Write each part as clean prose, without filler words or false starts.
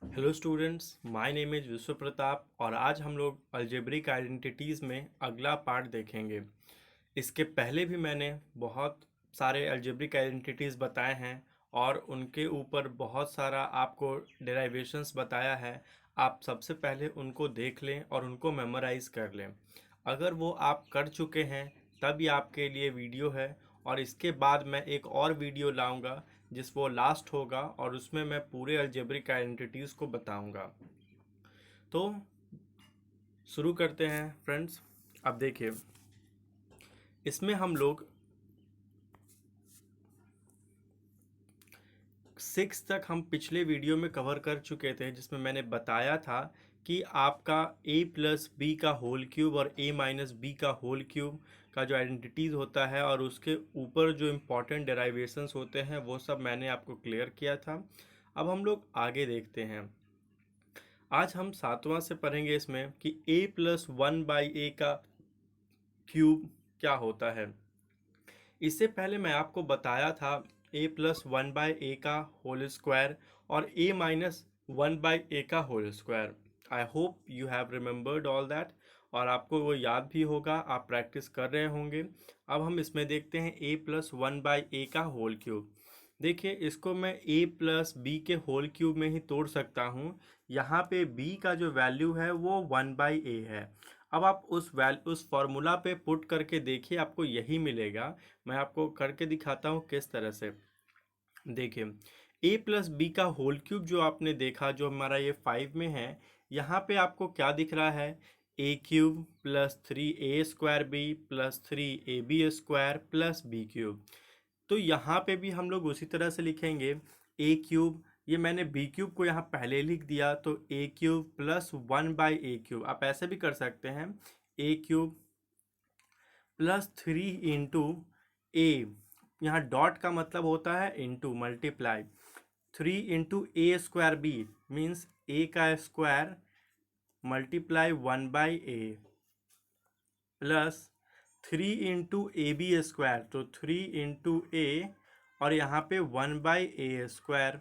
Hello students, my name is विश्व प्रताप और आज हम लोग अलजेब्रिक आइडेंटिटीज़ में अगला पार्ट देखेंगे। इसके पहले भी मैंने बहुत सारे अलजेब्रिक आइडेंटिटीज़ बताए हैं और उनके ऊपर बहुत सारा आपको डेरिवेशंस बताया है। आप सबसे पहले उनको देख लें और उनको मेमोराइज कर लें। अगर वो आप कर चुके हैं तब ये आपके लिए वीडियो है, और इसके बाद मैं एक और वीडियो लाऊंगा जिस वो लास्ट होगा और उसमें मैं पूरे अलजेब्रिक आइडेंटिटीज़ को बताऊंगा। तो शुरू करते हैं फ्रेंड्स। अब देखिए, इसमें हम लोग 6 तक हम पिछले वीडियो में कवर कर चुके थे, जिसमें मैंने बताया था कि आपका a प्लस बी का होल क्यूब और a माइनस बी का होल क्यूब का जो आइडेंटिटीज़ होता है और उसके ऊपर जो इम्पोर्टेंट डेरिवेशंस होते हैं वो सब मैंने आपको क्लियर किया था। अब हम लोग आगे देखते हैं। आज हम 7वां से पढ़ेंगे इसमें कि a plus one by a का क्यूब क्या होता है। इससे पहले मैं आपको बताया था a plus one by a का होल स्क्वायर और a minus one by a का whole square. I hope you have remembered all that, और आपको वो याद भी होगा, आप प्रैक्टिस कर रहे होंगे। अब हम इसमें देखते हैं a plus one by a का होल क्यूब। देखिए, इसको मैं a प्लस बी के होल क्यूब में ही तोड़ सकता हूँ। यहाँ पे b का जो वैल्यू है वो वन बाई ए है। अब आप उस फॉर्मूला पे पुट करके देखिए, आपको यही मिलेगा। मैं आपको करके दिखाता हूँ किस तरह से। देखिए, a प्लस बी का होल क्यूब जो आपने देखा, जो हमारा ये 5 में है, यहाँ पे आपको क्या दिख रहा है? a cube plus 3a² b plus 3ab² plus b cube. तो यहाँ पे भी हम लोग उसी तरह से लिखेंगे a क्यूब, ये मैंने b क्यूब को यहाँ पहले लिख दिया, तो a cube plus one by a cube. आप ऐसे भी कर सकते हैं, a cube plus 3 into a, यहाँ डॉट का मतलब होता है into, multiply. 3 into a² b means a का square multiply one by a plus 3 into ab², तो 3 इंटू a और यहाँ पे वन बाई ए स्क्वायर,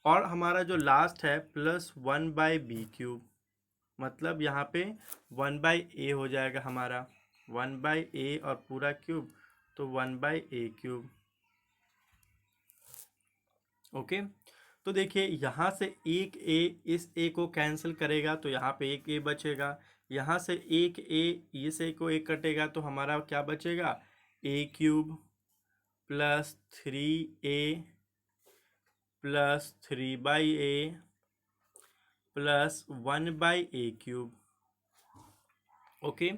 और हमारा जो लास्ट है plus one by b cube, मतलब यहाँ पे वन बाई ए हो जाएगा हमारा, वन बाई ए और पूरा क्यूब, तो one by a cube. Okay, तो देखिए यहाँ से एक ए इस ए को कैंसिल करेगा तो यहाँ पे एक ए बचेगा। यहाँ से एक ए इस ए को एक कटेगा तो हमारा क्या बचेगा? A cube plus 3a plus 3 by a plus one by a cube. Okay,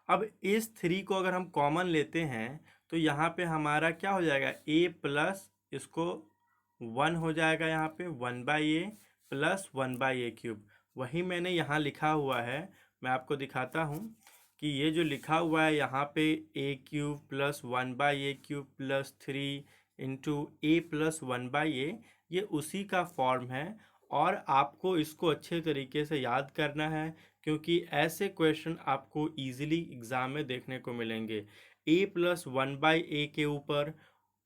अब इस 3 को अगर हम कॉमन लेते हैं तो यहाँ पे हमारा क्या हो जाएगा? a प्लस इसको 1 हो जाएगा, यहाँ पे one by a plus one by a cube. वही मैंने यहाँ लिखा हुआ है, मैं आपको दिखाता हूँ कि ये जो लिखा हुआ है यहाँ पे a cube plus one by a cube plus 3 into a plus one by a, ये उसी का फॉर्म है। और आपको इसको अच्छे तरीके से याद करना है, क्योंकि ऐसे क्वेश्चन आपको इजीली एग्ज़ाम में देखने को मिलेंगे। a प्लस वन बाई ए के ऊपर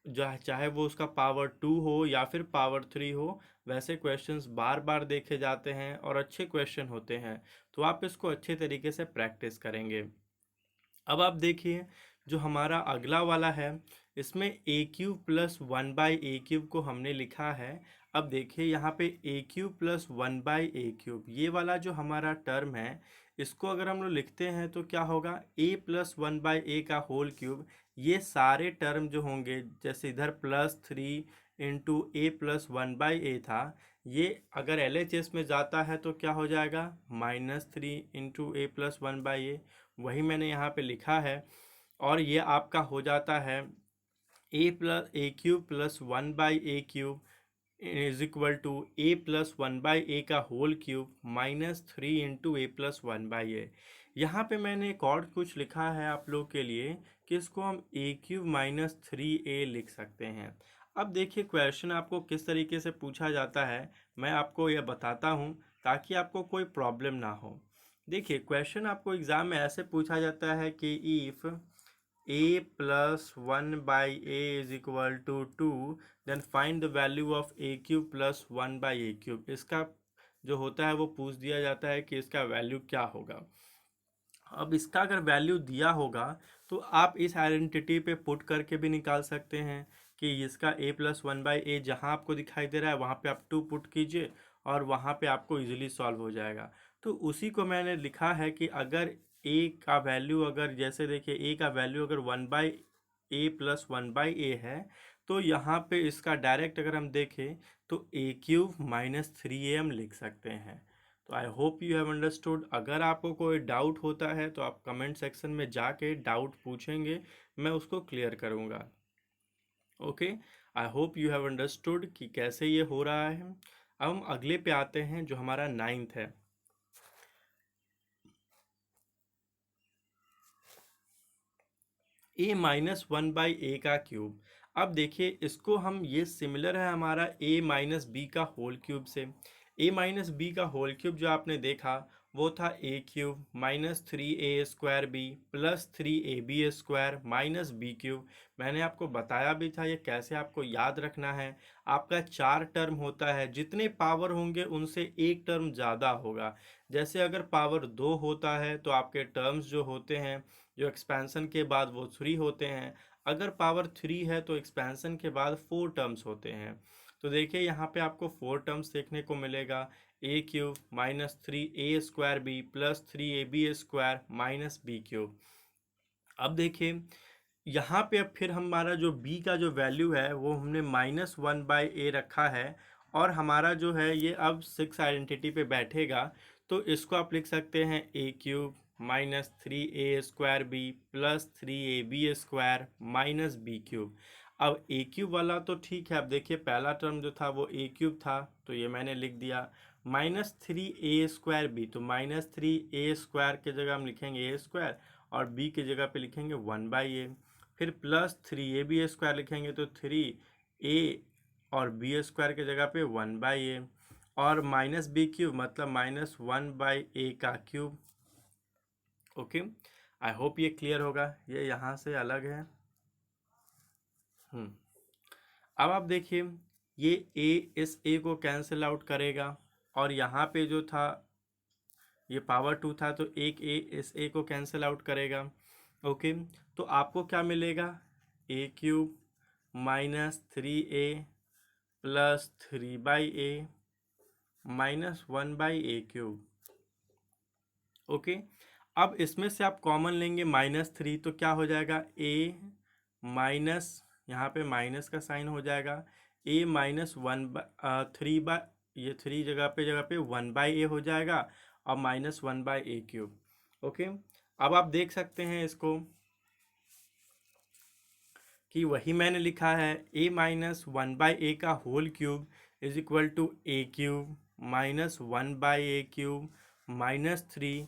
चाहे वो उसका पावर 2 हो या फिर पावर 3 हो, वैसे क्वेश्चंस बार बार देखे जाते हैं और अच्छे क्वेश्चन होते हैं। तो आप इसको अच्छे तरीके से प्रैक्टिस करेंगे। अब आप देखिए, जो हमारा अगला वाला है, इसमें a cube plus one by a cube को हमने लिखा है। अब देखिए यहाँ पे a cube plus one by a cube, ये वाला जो हमारा टर्म है, इसको अगर हम लोग लिखते हैं तो क्या होगा? ए प्लस वन बाई ए का होल क्यूब। ये सारे टर्म जो होंगे, जैसे इधर plus 3 into a plus one by a था, ये अगर LHS में जाता है तो क्या हो जाएगा? -3 into a plus one by a. वही मैंने यहाँ पे लिखा है, और ये आपका हो जाता है a cube plus one by a cube is equal to a plus one by a का whole cube -3 into a plus one by a. यहाँ पे मैंने एक और कुछ लिखा है आप लोग के लिए कि इसको हम a क्यूब -3a लिख सकते हैं। अब देखिए क्वेश्चन आपको किस तरीके से पूछा जाता है, मैं आपको यह बताता हूँ ताकि आपको कोई प्रॉब्लम ना हो। देखिए, क्वेश्चन आपको एग्ज़ाम में ऐसे पूछा जाता है कि if a plus one by a is equal to 2, then find the value of a cube plus one by a cube. इसका जो होता है वो पूछ दिया जाता है कि इसका वैल्यू क्या होगा। अब इसका अगर वैल्यू दिया होगा तो आप इस आइडेंटिटी पे पुट करके भी निकाल सकते हैं कि इसका a+1/a जहाँ आपको दिखाई दे रहा है वहाँ पे आप 2 पुट कीजिए और वहाँ पे आपको इजीली सॉल्व हो जाएगा। तो उसी को मैंने लिखा है कि अगर a का वैल्यू, अगर जैसे देखिए a का वैल्यू अगर 1/a+1/a है, तो यहाँ पे इसका डायरेक्ट अगर हम देखें तो a³ - 3am लिख सकते हैं। तो आई होप यू हैव अंडरस्टूड। अगर आपको कोई डाउट होता है तो आप कमेंट सेक्शन में जाके डाउट पूछेंगे, मैं उसको क्लियर करूँगा। Okay, I hope you have understood कि कैसे ये हो रहा है। अब हम अगले पे आते हैं जो हमारा 9th है। a-1/a का क्यूब। अब देखिए इसको हम, ये सिमिलर है हमारा a-b का होल क्यूब से। a-b का होल क्यूब जो आपने देखा वो था a³ - 3a² b plus 3ab² minus b³। मैंने आपको बताया भी था ये कैसे आपको याद रखना है। आपका 4 टर्म होता है, जितने पावर होंगे उनसे एक टर्म ज़्यादा होगा। जैसे अगर पावर 2 होता है तो आपके टर्म्स जो होते हैं, जो एक्सपेंशन के बाद, वो 3 होते हैं। अगर पावर 3 है तो एक्सपेंशन के बाद 4 टर्म्स होते हैं। तो देखिए यहाँ पे आपको 4 टर्म्स देखने को मिलेगा, a³ - 3a² b plus 3ab² minus b³। अब देखिए यहाँ पे अब फिर हमारा जो b का जो वैल्यू है वो हमने -1/a रखा है, और हमारा जो है ये अब 6 आइडेंटिटी पे बैठेगा। तो इसको आप लिख सकते हैं a³ - 3a² b plus 3ab² minus b³। अब a³ वाला तो ठीक है। अब देखिए पहला टर्म जो था वो a³ था, तो ये मैंने लिख दिया। -3a² b, तो -3a² के जगह हम लिखेंगे a² और b की जगह पे लिखेंगे 1/a। फिर प्लस 3ab² लिखेंगे तो 3a और b² की जगह पे 1/a, और माइनस b³ मतलब -1/a का क्यूब। ओके, आई होप ये क्लियर होगा, ये यहाँ से अलग है। अब आप देखिए ये a इस a को कैंसिल आउट करेगा, और यहाँ पे जो था ये पावर 2 था, तो एक a इस a को कैंसिल आउट करेगा। ओके, तो आपको क्या मिलेगा, a³ - 3a plus 3/a minus 1/a³। Okay, अब इसमें से आप कॉमन लेंगे -3, तो क्या हो जाएगा, a माइनस, यहाँ पे माइनस का साइन हो जाएगा, a -3 ये 3 जगह पे 1/a हो जाएगा, और -1/a³। ओके, अब आप देख सकते हैं इसको कि वही मैंने लिखा है, a-1/a का whole cube is equal to a³ - 1/a³ -3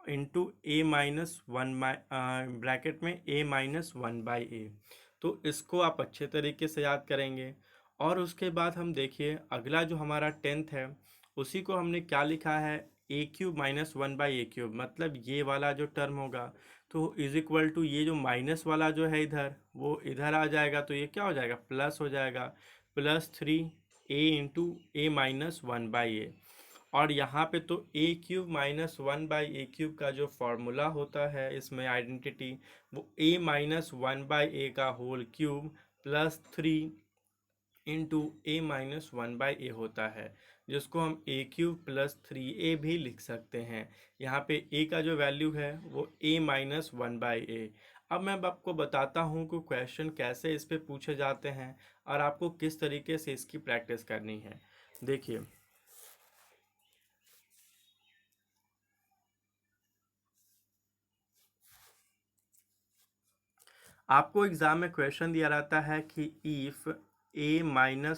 into a-1 bracket में a-1/a। तो इसको आप अच्छे तरीके से याद करेंगे। और उसके बाद हम देखिए अगला जो हमारा 10th है, उसी को हमने क्या लिखा है, a³ - 1/a³, मतलब ये वाला जो टर्म होगा, तो इज इक्वल टू ये जो माइनस वाला जो है इधर, वो इधर आ जाएगा, तो ये क्या हो जाएगा, प्लस हो जाएगा, +3a इंटू a-1/a। और यहाँ पे तो a³ - 1/a³ का जो फॉर्मूला होता है इसमें आइडेंटिटी, वो a-1/a का whole cube plus 3 into a-1/a होता है, जिसको हम a³ + 3a भी लिख सकते हैं। यहाँ पे a का जो वैल्यू है वो a-1/a। अब मैं आपको बताता हूँ कि क्वेश्चन कैसे इस पे पूछे जाते हैं और आपको किस तरीके से इसकी प्रैक्टिस करनी है। देखिए आपको एग्जाम में क्वेश्चन दिया रहता है कि इफ a-1/a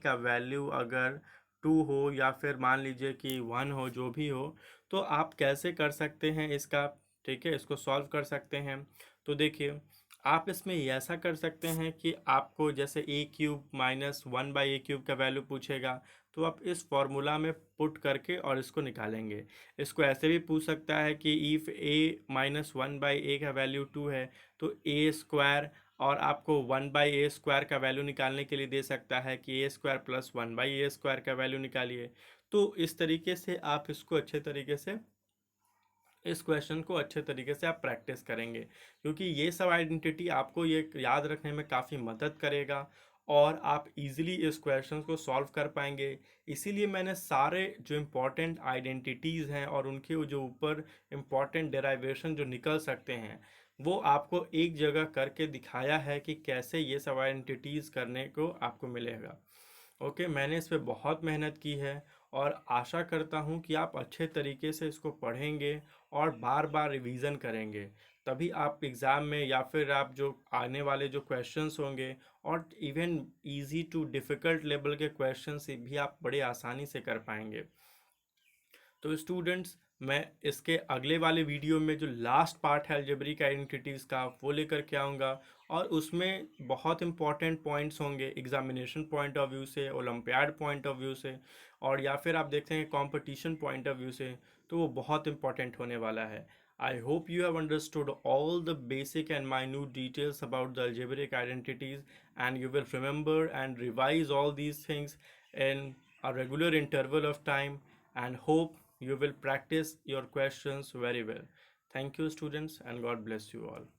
का वैल्यू अगर 2 हो या फिर मान लीजिए कि 1 हो, जो भी हो, तो आप कैसे कर सकते हैं इसका, ठीक है, इसको सॉल्व कर सकते हैं। तो देखिए आप इसमें ऐसा कर सकते हैं कि आपको जैसे a³ - 1/a³ का वैल्यू पूछेगा, तो आप इस फॉर्मूला में पुट करके और इसको निकालेंगे। इसको ऐसे भी पूछ सकता है कि इफ़ a - 1/a का वैल्यू 2 है, तो a² और आपको 1/a² का वैल्यू निकालने के लिए दे सकता है कि a² + 1/a² का वैल्यू निकालिए। तो इस तरीके से आप इसको अच्छे तरीके से, इस क्वेश्चन को अच्छे तरीके से आप प्रैक्टिस करेंगे, क्योंकि ये सब आइडेंटिटी आपको ये याद रखने में काफ़ी मदद करेगा और आप इजीली इस क्वेश्चन को सॉल्व कर पाएंगे। इसीलिए मैंने सारे जो इम्पोर्टेंट आइडेंटिटीज़ हैं और उनके जो ऊपर इम्पोर्टेंट डेराइवेशन जो निकल सकते हैं वो आपको एक जगह करके दिखाया है कि कैसे ये सब आइडेंटिटीज़ करने को आपको मिलेगा। ओके, मैंने इस पे बहुत मेहनत की है और आशा करता हूँ कि आप अच्छे तरीके से इसको पढ़ेंगे और बार बार रिवीजन करेंगे, तभी आप एग्ज़ाम में या फिर आप जो आने वाले जो क्वेश्चंस होंगे और even easy too difficult level के क्वेश्चंस भी आप बड़े आसानी से कर पाएंगे। तो स्टूडेंट्स, मैं इसके अगले वाले वीडियो में जो लास्ट पार्ट है अलजेब्रिक आइडेंटिटीज़ का वो लेकर के आऊँगा और उसमें बहुत इंपॉर्टेंट पॉइंट्स होंगे एग्जामिनेशन पॉइंट ऑफ व्यू से, ओलंपियाड पॉइंट ऑफ व्यू से, और या फिर आप देखते हैं कंपटीशन पॉइंट ऑफ व्यू से, तो वो बहुत इंपॉर्टेंट होने वाला है। I hope you have understood all the basic and minute details about the algebraic identities, and you will remember and revise all these things in a regular interval of time, and hope you will practice your questions very well. Thank you, students, and God bless you all.